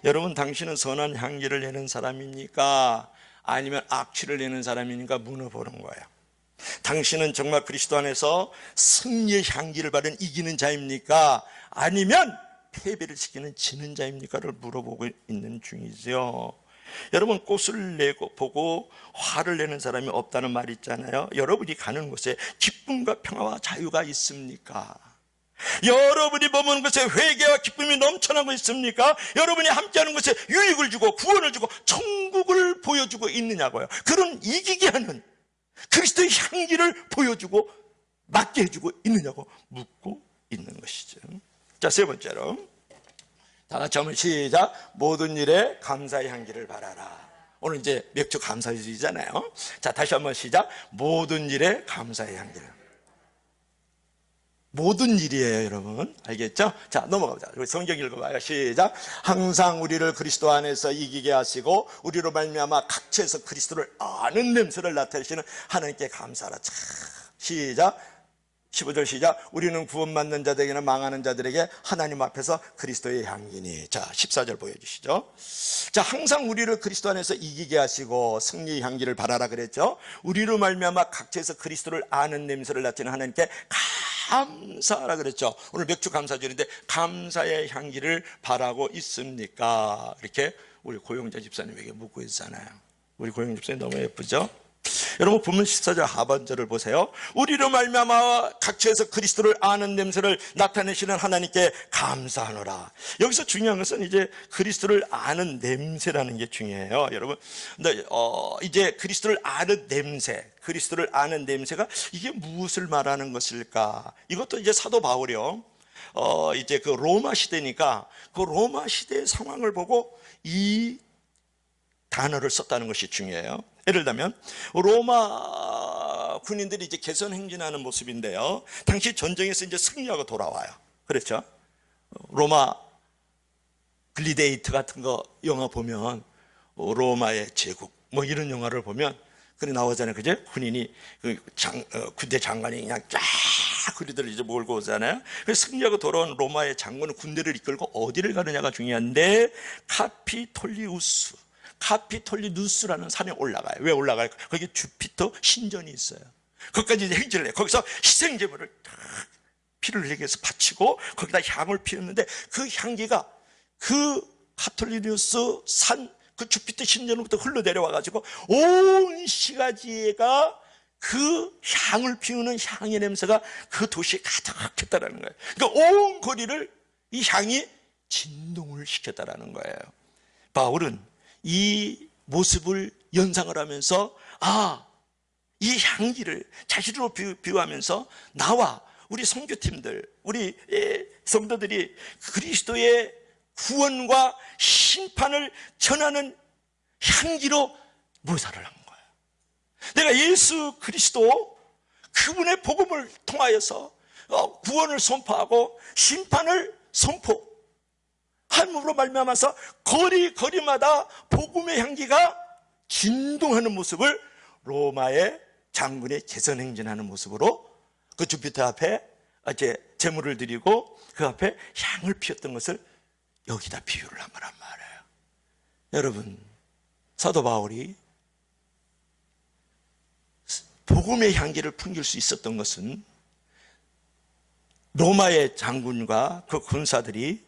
여러분, 당신은 선한 향기를 내는 사람입니까? 아니면 악취를 내는 사람입니까? 물어보는 거예요. 당신은 정말 그리스도 안에서 승리의 향기를 받은 이기는 자입니까? 아니면 패배를 시키는 지는 자입니까를 물어보고 있는 중이죠. 여러분, 꽃을 보고 화를 내는 사람이 없다는 말이 있잖아요. 여러분이 가는 곳에 기쁨과 평화와 자유가 있습니까? 여러분이 머무는 곳에 회개와 기쁨이 넘쳐나고 있습니까? 여러분이 함께하는 곳에 유익을 주고 구원을 주고 천국을 보여주고 있느냐고요. 그런 이기게 하는 그리스도의 향기를 보여주고 맡게 해주고 있느냐고 묻고 있는 것이죠. 자, 세 번째로, 다 같이 한번 시작. 모든 일에 감사의 향기를 바라라. 오늘 이제 맥주 감사주의잖아요. 자, 다시 한번 시작. 모든 일에 감사의 향기를. 모든 일이에요, 여러분. 알겠죠? 자, 넘어가보자. 우리 성경 읽어봐요. 시작. 항상 우리를 그리스도 안에서 이기게 하시고 우리로 말미암아 각처에서 그리스도를 아는 냄새를 나타내시는 하나님께 감사하라. 자, 시작. 15절 시작. 우리는 구원받는 자들에게나 망하는 자들에게 하나님 앞에서 그리스도의 향기니. 자, 14절 보여주시죠. 자, 항상 우리를 그리스도 안에서 이기게 하시고 승리의 향기를 바라라 그랬죠. 우리로 말미암아 각처에서 그리스도를 아는 냄새를 나타내는 하나님께 감사하라 그랬죠. 오늘 맥주 감사절인데 감사의 향기를 바라고 있습니까? 이렇게 우리 고용자 집사님에게 묻고 있잖아요. 우리 고용자 집사님 너무 예쁘죠? 여러분, 본문 14절 하반절을 보세요. 우리로 말미암아 각처에서 그리스도를 아는 냄새를 나타내시는 하나님께 감사하노라. 여기서 중요한 것은 이제 그리스도를 아는 냄새라는 게 중요해요. 여러분, 근데 이제 그리스도를 아는 냄새, 그리스도를 아는 냄새가 이게 무엇을 말하는 것일까? 이것도 이제 사도 바울이요. 이제 그 로마 시대니까 그 로마 시대의 상황을 보고 이 단어를 썼다는 것이 중요해요. 예를 들면 로마 군인들이 이제 개선 행진하는 모습인데요. 당시 전쟁에서 이제 승리하고 돌아와요. 그렇죠? 로마 글리데이터 같은 거 영화 보면 로마의 제국 뭐 이런 영화를 보면 그래 나오잖아요. 그죠? 군인이 군대 장관이 그냥 쫙 그리들 이제 몰고 오잖아요. 그래서 승리하고 돌아온 로마의 장군은 군대를 이끌고 어디를 가느냐가 중요한데 카피톨리누스라는 산에 올라가요. 왜 올라가요? 거기 주피터 신전이 있어요. 거기까지 이제 행진을 해요. 거기서 희생제물을 피를 흘리게 해서 바치고 거기다 향을 피웠는데 그 향기가 그 카톨리누스 산 그 주피터 신전으로부터 흘러내려와가지고 온 시가지가 그 향을 피우는 향의 냄새가 그 도시에 가득했다라는 거예요. 그러니까 온 거리를 이 향이 진동을 시켰다라는 거예요. 바울은 이 모습을 연상을 하면서 이 향기를 자신으로 비유하면서 나와 우리 선교팀들, 우리 성도들이 그리스도의 구원과 심판을 전하는 향기로 묘사를 한 거예요. 내가 예수 그리스도 그분의 복음을 통하여서 구원을 선포하고 심판을 선포함으로 말미암아서 거리마다 복음의 향기가 진동하는 모습을 로마의 장군의 개선 행진하는 모습으로 그 주피터 앞에 이제 제물을 드리고 그 앞에 향을 피웠던 것을 여기다 비유를 한 거란 말이에요. 여러분, 사도 바울이 복음의 향기를 풍길 수 있었던 것은 로마의 장군과 그 군사들이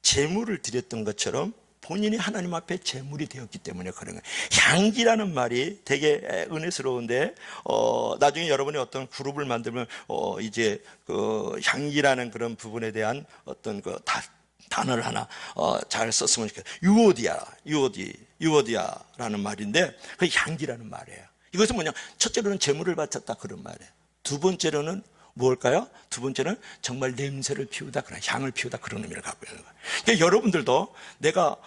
제물을 드렸던 것처럼 본인이 하나님 앞에 제물이 되었기 때문에 그런 거예요. 향기라는 말이 되게 은혜스러운데 나중에 여러분이 어떤 그룹을 만들면 이제 그 향기라는 그런 부분에 대한 어떤 그 단어를 하나 잘 썼으면 좋겠어요. 유오디아라는 말인데 그 향기라는 말이에요. 이것은 뭐냐? 첫째로는 제물을 바쳤다 그런 말이에요. 두 번째로는 뭘까요? 두 번째는 정말 냄새를 피우다, 그런 향을 피우다 그런 의미를 갖고 있는 거예요. 그러니까 여러분들도 내가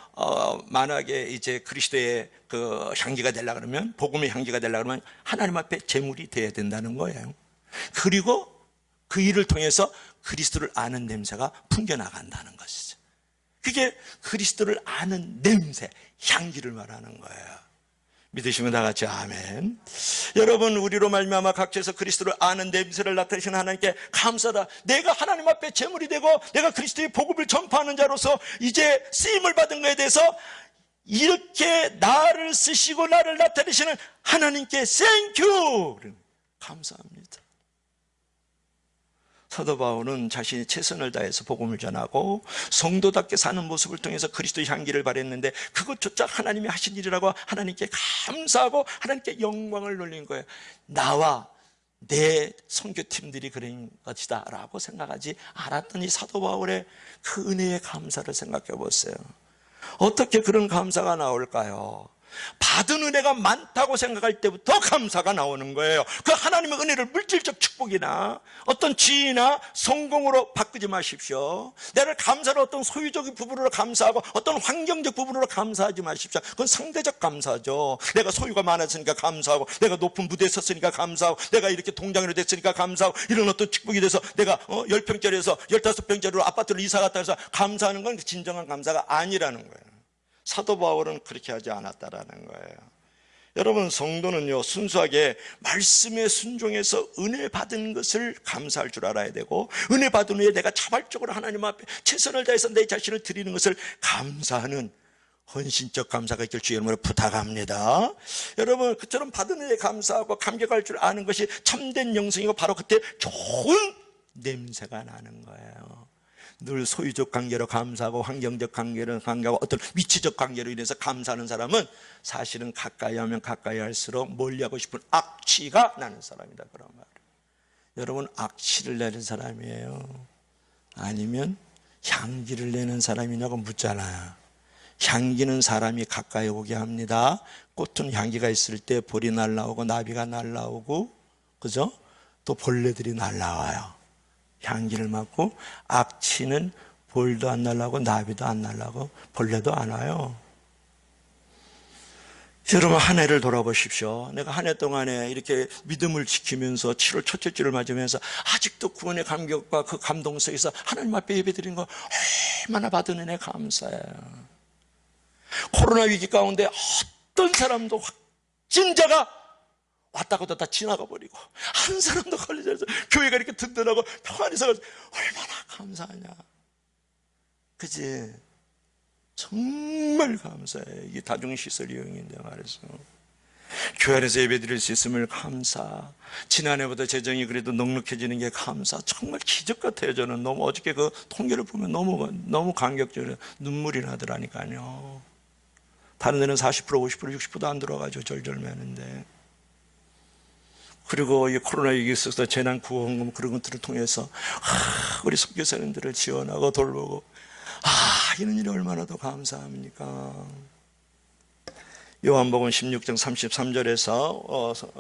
만약에 이제 그리스도의 그 향기가 되려 그러면, 복음의 향기가 되려 그러면 하나님 앞에 제물이 돼야 된다는 거예요. 그리고 그 일을 통해서 그리스도를 아는 냄새가 풍겨나간다는 것이죠. 그게 그리스도를 아는 냄새, 향기를 말하는 거예요. 믿으시면 다 같이 아멘. 여러분, 우리로 말미암아 각처에서 그리스도를 아는 냄새를 나타내시는 하나님께 감사다. 내가 하나님 앞에 제물이 되고 내가 그리스도의 복음을 전파하는 자로서 이제 쓰임을 받은 것에 대해서 이렇게 나를 쓰시고 나를 나타내시는 하나님께 땡큐! 감사합니다. 사도 바울은 자신이 최선을 다해서 복음을 전하고 성도답게 사는 모습을 통해서 그리스도의 향기를 발했는데 그것조차 하나님이 하신 일이라고 하나님께 감사하고 하나님께 영광을 돌린 거예요. 나와 내 선교팀들이 그런 것이다 라고 생각하지 않았던 이 사도 바울의 그 은혜의 감사를 생각해 보세요. 어떻게 그런 감사가 나올까요? 받은 은혜가 많다고 생각할 때부터 감사가 나오는 거예요. 그 하나님의 은혜를 물질적 축복이나 어떤 지위나 성공으로 바꾸지 마십시오. 나를 감사로 어떤 소유적인 부분으로 감사하고 어떤 환경적 부분으로 감사하지 마십시오. 그건 상대적 감사죠. 내가 소유가 많았으니까 감사하고, 내가 높은 무대에 섰으니까 감사하고, 내가 이렇게 동장으로 됐으니까 감사하고, 이런 어떤 축복이 돼서 내가 10평짜리에서 15평짜리로 아파트로 이사 갔다 해서 감사하는 건 진정한 감사가 아니라는 거예요. 사도 바울은 그렇게 하지 않았다라는 거예요. 여러분, 성도는요, 순수하게 말씀에 순종해서 은혜 받은 것을 감사할 줄 알아야 되고, 은혜 받은 후에 내가 자발적으로 하나님 앞에 최선을 다해서 내 자신을 드리는 것을 감사하는 헌신적 감사가 있길 주의 이름으로 부탁합니다. 여러분, 그처럼 받은 은혜에 감사하고 감격할 줄 아는 것이 참된 영성이고, 바로 그때 좋은 냄새가 나는 거예요. 늘 소유적 관계로 감사하고 환경적 관계로 감사하고 어떤 위치적 관계로 인해서 감사하는 사람은 사실은 가까이 하면 가까이 할수록 멀리하고 싶은 악취가 나는 사람이다, 그런 말이에요. 여러분, 악취를 내는 사람이에요? 아니면 향기를 내는 사람이냐고 묻잖아요. 향기는 사람이 가까이 오게 합니다. 꽃은 향기가 있을 때 벌이 날라오고 나비가 날라오고, 그죠? 또 벌레들이 날라와요. 향기를 맡고. 악취는 벌도 안 날라오고 나비도 안 날라오고 벌레도 안 와요. 여러분, 한 해를 돌아보십시오. 내가 한 해 동안에 이렇게 믿음을 지키면서 7월 첫째 주를 맞으면서 아직도 구원의 감격과 그 감동 속에서 하나님 앞에 예배드린 거 얼마나 받은 은혜 감사해요. 코로나 위기 가운데 어떤 사람도 확진자가 왔다가도 다 지나가 버리고 한 사람도 걸리지 않아서 교회가 이렇게 든든하고 평안히 서가지고 얼마나 감사하냐. 그치? 정말 감사해. 이게 다중시설 이용인데 말이죠. 교회 안에서 예배드릴 수 있음을 감사. 지난해보다 재정이 그래도 넉넉해지는 게 감사. 정말 기적 같아요. 저는 너무 어저께 그 통계를 보면 너무 감격적으로 눈물이 나더라니까요. 다른 데는 40%, 50%, 60%도 안 들어가죠. 절절매는데. 그리고 이 코로나 위기에 있어서 재난구호원금 그런 것들을 통해서 우리 선교사님들을 지원하고 돌보고 이런 일이 얼마나 더 감사합니까? 요한복음 16장 33절에서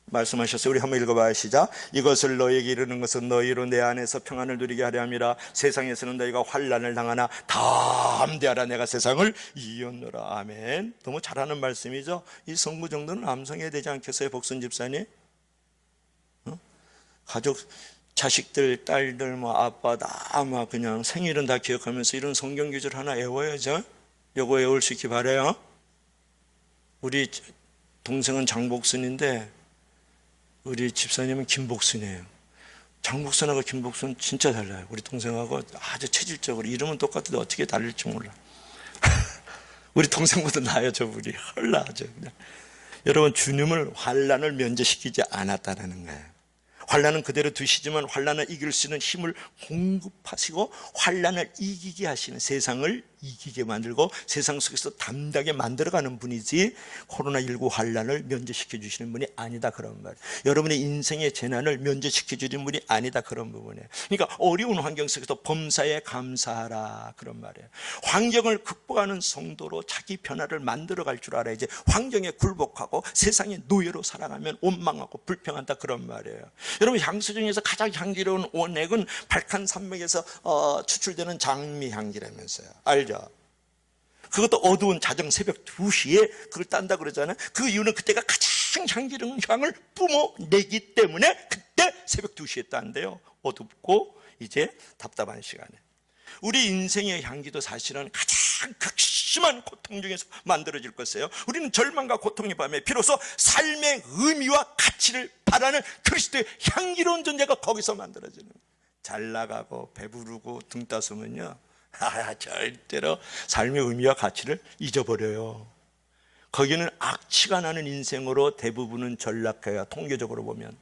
말씀하셨어요. 우리 한번 읽어봐요. 시작. 이것을 너에게 이르는 것은 너희로 내 안에서 평안을 누리게 하려 함이라. 세상에서는 너희가 환난을 당하나 담대하라. 내가 세상을 이겼노라. 아멘. 너무 잘하는 말씀이죠. 이 성구 정도는 암송해야 되지 않겠어요, 복순 집사님? 가족, 자식들, 딸들, 아빠 다 그냥 생일은 다 기억하면서 이런 성경 구절 하나 외워야죠. 요거 외울 수 있기 바라요. 우리 동생은 장복순인데 우리 집사님은 김복순이에요. 장복순하고 김복순 진짜 달라요. 우리 동생하고 아주 체질적으로 이름은 똑같은데 어떻게 다를지 몰라. 우리 동생보다 나아요, 저분이. 헐나죠. 여러분, 주님을 환난을 면제시키지 않았다는 거예요. 환난은 그대로 두시지만 환난을 이길 수 있는 힘을 공급하시고 환난을 이기게 하시는, 세상을 이기게 만들고 세상 속에서 담대하게 만들어가는 분이지 코로나19 환난을 면제시켜 주시는 분이 아니다, 그런 말이에요. 여러분의 인생의 재난을 면제시켜 주는 분이 아니다, 그런 부분이에요. 그러니까 어려운 환경 속에서 범사에 감사하라, 그런 말이에요. 환경을 극복하는 성도로 자기 변화를 만들어갈 줄 알아야지 환경에 굴복하고 세상의 노예로 살아가면 원망하고 불평한다, 그런 말이에요. 여러분, 향수 중에서 가장 향기로운 원액은 발칸 산맥에서 추출되는 장미 향기라면서요. 알죠? 그것도 어두운 자정 새벽 2시에 그걸 딴다 그러잖아요. 그 이유는 그때가 가장 향기로운 향을 뿜어내기 때문에 그때 새벽 2시에 딴대요. 어둡고 이제 답답한 시간에. 우리 인생의 향기도 사실은 가장 극심한 고통 중에서 만들어질 것이에요. 우리는 절망과 고통의 밤에 비로소 삶의 의미와 가치를 바라는 그리스도의 향기로운 존재가 거기서 만들어지는 거예요. 잘 나가고 배부르고 등 따스면요, 절대로 삶의 의미와 가치를 잊어버려요. 거기는 악취가 나는 인생으로 대부분은 전락해요, 통계적으로 보면.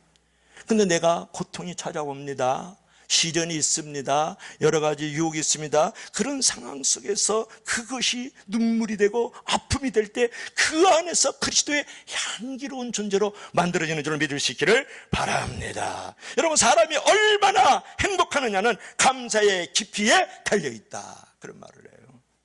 근데 내가 고통이 찾아옵니다, 시련이 있습니다, 여러 가지 유혹이 있습니다. 그런 상황 속에서 그것이 눈물이 되고 아픔이 될 때 그 안에서 그리스도의 향기로운 존재로 만들어지는 줄을 믿을 수 있기를 바랍니다. 여러분, 사람이 얼마나 행복하느냐는 감사의 깊이에 달려있다, 그런 말을 해요.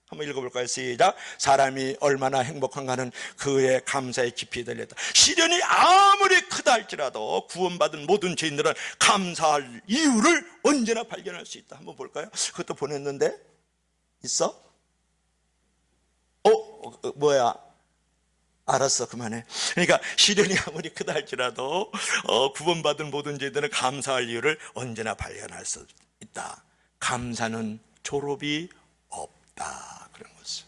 한번 읽어볼까요? 시작. 사람이 얼마나 행복한가는 그의 감사의 깊이에 달렸다. 시련이 아무리 크다 할지라도 구원받은 모든 죄인들은 감사할 이유를 언제나 발견할 수 있다. 한번 볼까요? 그것도 보냈는데 있어? 뭐야? 알았어, 그만해. 그러니까 시련이 아무리 크다 할지라도 구원받은 모든 죄인들은 감사할 이유를 언제나 발견할 수 있다. 감사는 졸업이 없다, 그런 거죠.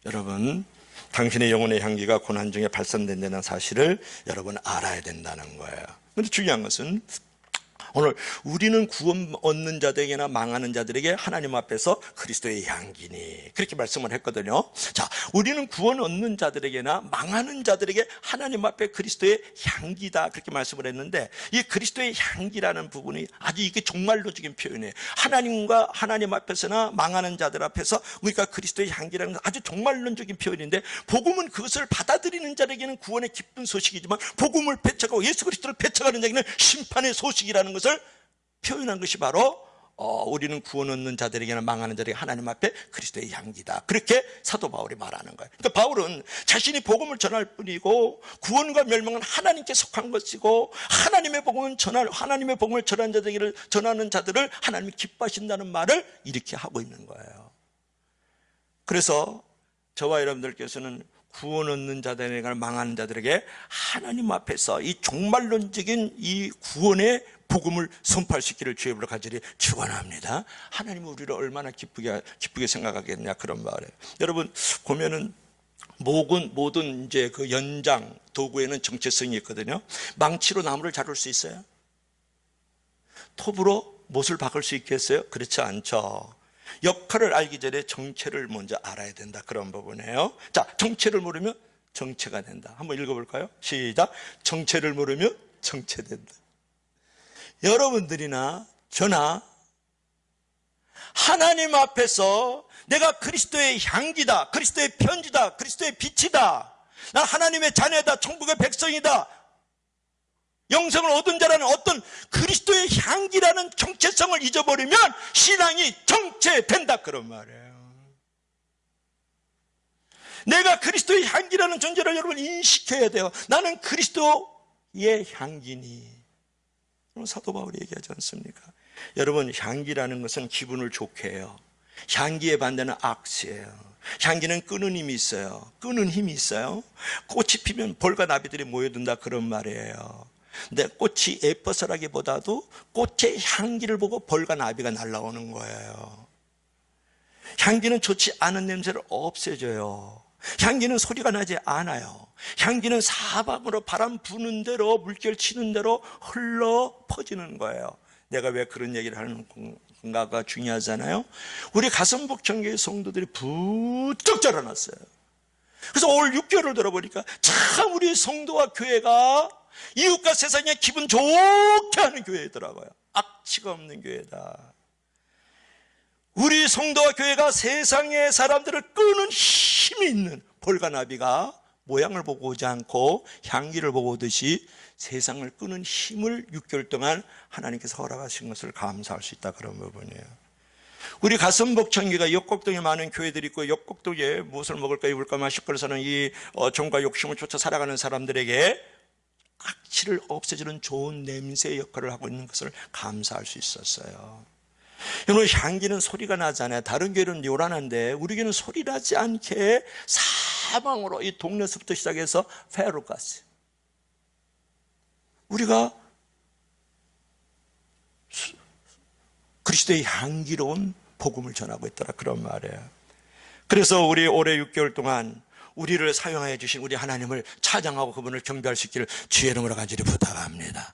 여러분, 당신의 영혼의 향기가 고난 중에 발산된다는 사실을 여러분 알아야 된다는 거예요. 그런데 중요한 것은 오늘 우리는 구원 얻는 자들에게나 망하는 자들에게 하나님 앞에서 그리스도의 향기니, 그렇게 말씀을 했거든요. 자, 우리는 구원 얻는 자들에게나 망하는 자들에게 하나님 앞에 그리스도의 향기다, 그렇게 말씀을 했는데, 이 그리스도의 향기라는 부분이 아주 이게 종말론적인 표현이에요. 하나님과 하나님 앞에서나 망하는 자들 앞에서 우리가 그리스도의 향기라는 건 아주 종말론적인 표현인데, 복음은 그것을 받아들이는 자에게는 구원의 기쁜 소식이지만 복음을 배척하고 예수 그리스도를 배척하는 자에게는 심판의 소식이라는 것을 표현한 것이 바로 우리는 구원 얻는 자들에게나 망하는 자들에게 하나님 앞에 그리스도의 향기다, 그렇게 사도 바울이 말하는 거예요. 그러니까 바울은 자신이 복음을 전할 뿐이고 구원과 멸망은 하나님께 속한 것이고 하나님의 복음을 전하는 자들을 하나님이 기뻐하신다는 말을 이렇게 하고 있는 거예요. 그래서 저와 여러분들께서는 구원 얻는 자들에게 망하는 자들에게 하나님 앞에서 이 종말론적인 이 구원의 복음을 선포할 수 있기를 주의 이름으로 간절히 축원합니다. 하나님은 우리를 얼마나 기쁘게 생각하겠냐 그런 말이에요. 여러분 보면은 모든 이제 그 연장 도구에는 정체성이 있거든요. 망치로 나무를 자를 수 있어요? 톱으로 못을 박을 수 있겠어요? 그렇지 않죠. 역할을 알기 전에 정체를 먼저 알아야 된다 그런 부분이에요. 자, 정체를 모르면 정체가 된다. 한번 읽어볼까요? 시작. 정체를 모르면 정체된다. 여러분들이나 저나 하나님 앞에서 내가 그리스도의 향기다, 그리스도의 편지다, 그리스도의 빛이다, 난 하나님의 자녀다, 천국의 백성이다, 영생을 얻은 자라는 어떤 그리스도의 향기라는 정체성을 잊어버리면 신앙이 정체된다 그런 말이에요. 내가 그리스도의 향기라는 존재를 여러분 인식해야 돼요. 나는 그리스도의 향기니. 사도 바울이 얘기하지 않습니까? 여러분 향기라는 것은 기분을 좋게 해요. 향기의 반대는 악시예요. 향기는 끄는 힘이 있어요. 끄는 힘이 있어요. 꽃이 피면 벌과 나비들이 모여든다 그런 말이에요. 근데 꽃이 예뻐서라기보다도 꽃의 향기를 보고 벌과 나비가 날아오는 거예요. 향기는 좋지 않은 냄새를 없애줘요. 향기는 소리가 나지 않아요. 향기는 사방으로 바람 부는 대로 물결 치는 대로 흘러 퍼지는 거예요. 내가 왜 그런 얘기를 하는 건가가 중요하잖아요. 우리 가슴복창교회 성도들이 부쩍 자라났어요. 그래서 올 6개월을 들어보니까 참 우리 성도와 교회가 이웃과 세상에 기분 좋게 하는 교회더라고요. 악취가 없는 교회다. 우리 성도와 교회가 세상의 사람들을 끄는 힘이 있는 벌과 나비가 모양을 보고 오지 않고 향기를 보고 오듯이 세상을 끄는 힘을 6개월 동안 하나님께서 허락하신 것을 감사할 수 있다 그런 부분이에요. 우리 가슴복창교회가 역곡동에 많은 교회들이 있고 역곡동에 무엇을 먹을까 입을까 마실까 그래서는 이 정과 욕심을 쫓아 살아가는 사람들에게 악취를 없애주는 좋은 냄새의 역할을 하고 있는 것을 감사할 수 있었어요. 여러분 향기는 소리가 나잖아요. 다른 교회는 요란한데 우리 교회는 소리 나지 않게 사방으로 이 동네에서부터 시작해서 페루까지 우리가 그리스도의 향기로운 복음을 전하고 있더라 그런 말이에요. 그래서 우리 올해 6개월 동안 우리를 사용하여 주신 우리 하나님을 찬양하고 그분을 경배할 수 있기를 주의 이름으로 간절히 부탁합니다.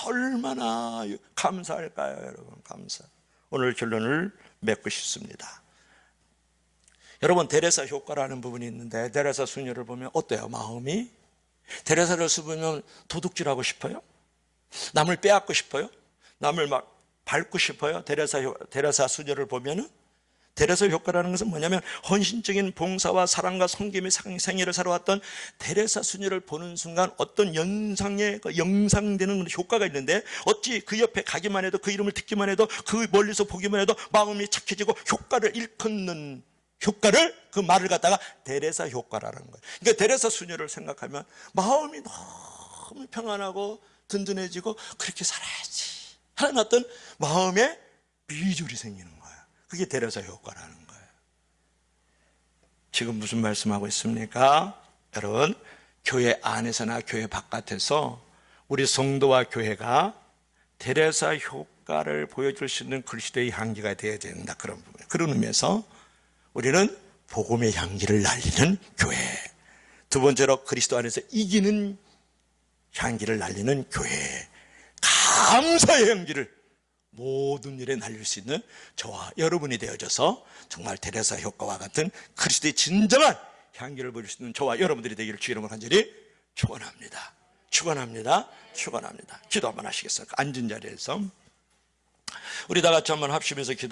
얼마나 감사할까요 여러분. 감사. 오늘 결론을 맺고 싶습니다. 여러분 데레사 효과라는 부분이 있는데 데레사 수녀를 보면 어때요 마음이? 데레사를 보면 도둑질하고 싶어요? 남을 빼앗고 싶어요? 남을 막 밟고 싶어요? 데레사 수녀를 보면은 데레사 효과라는 것은 뭐냐면 헌신적인 봉사와 사랑과 섬김의 생애를 살아왔던 데레사 수녀를 보는 순간 어떤 영상되는 효과가 있는데 어찌 그 옆에 가기만 해도 그 이름을 듣기만 해도 그 멀리서 보기만 해도 마음이 착해지고 효과를 일컫는 효과를 그 말을 갖다가 데레사 효과라는 거예요. 그러니까 데레사 수녀를 생각하면 마음이 너무 평안하고 든든해지고 그렇게 살아야지 하는 어떤 마음의 비주얼이 생기는 거예요. 그게 데레사 효과라는 거예요. 지금 무슨 말씀하고 있습니까? 여러분 교회 안에서나 교회 바깥에서 우리 성도와 교회가 데레사 효과를 보여줄 수 있는 그리스도의 향기가 되어야 된다 그런 부분. 그런 의미에서 우리는 복음의 향기를 날리는 교회. 두 번째로 그리스도 안에서 이기는 향기를 날리는 교회. 감사의 향기를 모든 일에 날릴 수 있는 저와 여러분이 되어져서 정말 데레사 효과와 같은 그리스도의 진정한 향기를 보여줄 수 있는 저와 여러분들이 되기를 주의 이름으로 간절히 축원합니다. 축원합니다. 축원합니다. 기도 한번 하시겠습니까? 앉은 자리에서 우리 다 같이 한번 합심해서 기도.